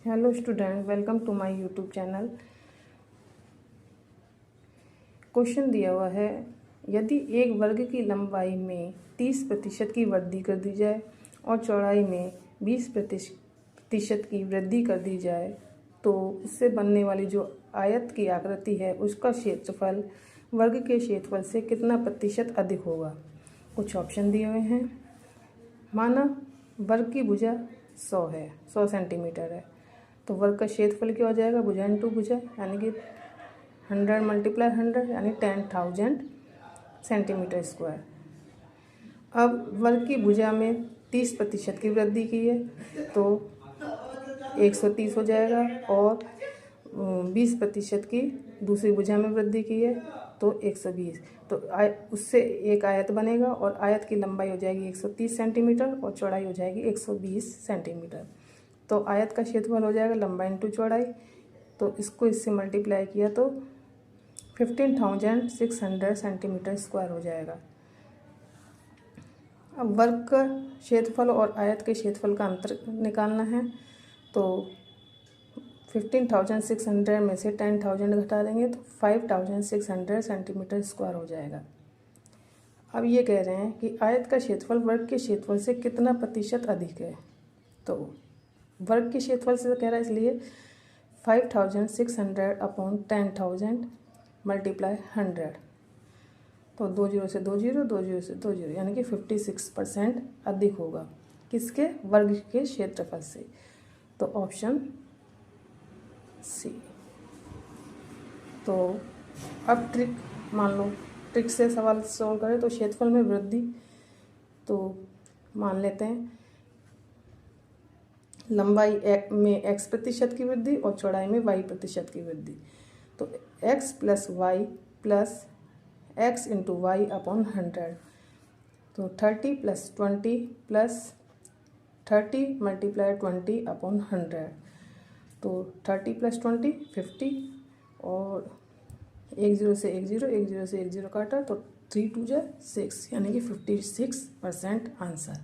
Hello student, welcome to my YouTube channel. Question दिया हुआ है, यदि एक वर्ग की लंबाई में 30% की वृद्धि कर दी जाए और चौड़ाई में 20% की वृद्धि कर दी जाए तो इससे बनने वाली जो आयत की आकृति है उसका क्षेत्रफल वर्ग के क्षेत्रफल से कितना प्रतिशत अधिक होगा। कुछ ऑप्शन दिए हुए हैं। माना वर्ग की भुजा 100 है, 100 सेंटीमीटर है, तो वर्ग का क्षेत्रफल क्या हो जाएगा, भुजा इंटू भुजा, यानी कि 100 मल्टीप्लाई 100 यानी 10,000 सेंटीमीटर स्क्वायर। अब वर्ग की भुजा में 30% की वृद्धि की है तो 130 हो जाएगा, और 20% की दूसरी भुजा में वृद्धि की है तो 120। तो उससे एक आयत बनेगा और आयत की लंबाई हो जाएगी 130 सेंटीमीटर और चौड़ाई हो जाएगी 120 सेंटीमीटर। तो आयत का क्षेत्रफल हो जाएगा लंबाई इंटू चौड़ाई, तो इसको इससे मल्टीप्लाई किया तो 15,600 सेंटीमीटर स्क्वायर हो जाएगा। अब वर्ग का क्षेत्रफल और आयत के क्षेत्रफल का अंतर निकालना है, तो 15,600 में से 10,000 घटा देंगे तो 5,600 सेंटीमीटर स्क्वायर हो जाएगा। अब ये कह रहे हैं कि आयत का क्षेत्रफल वर्ग के क्षेत्रफल से कितना प्रतिशत अधिक है। तो वर्ग के क्षेत्रफल से कह रहा है, इसलिए 5,600 अपॉन 10,000 मल्टीप्लाई 100, तो 2 जीरो से 2 जीरो, 2 जीरो से 2 जीरो, यानी कि 56% अधिक होगा किसके, वर्ग के क्षेत्रफल से। तो ऑप्शन सी। तो अब ट्रिक मान लो, ट्रिक से सवाल सॉल्व करें तो क्षेत्रफल में वृद्धि, तो मान लेते हैं लंबाई में x% की वृद्धि और चौड़ाई में y% की वृद्धि, तो x plus y plus x into y upon 100, तो 30 प्लस 20 प्लस 30 मल्टीप्लाई 20 अपॉन 100, तो 30 प्लस 20 50, और 1 जीरो से 1 जीरो, 1 जीरो से 1 जीरो काटा तो 3 2 जा 6, यानी कि 56% आंसर।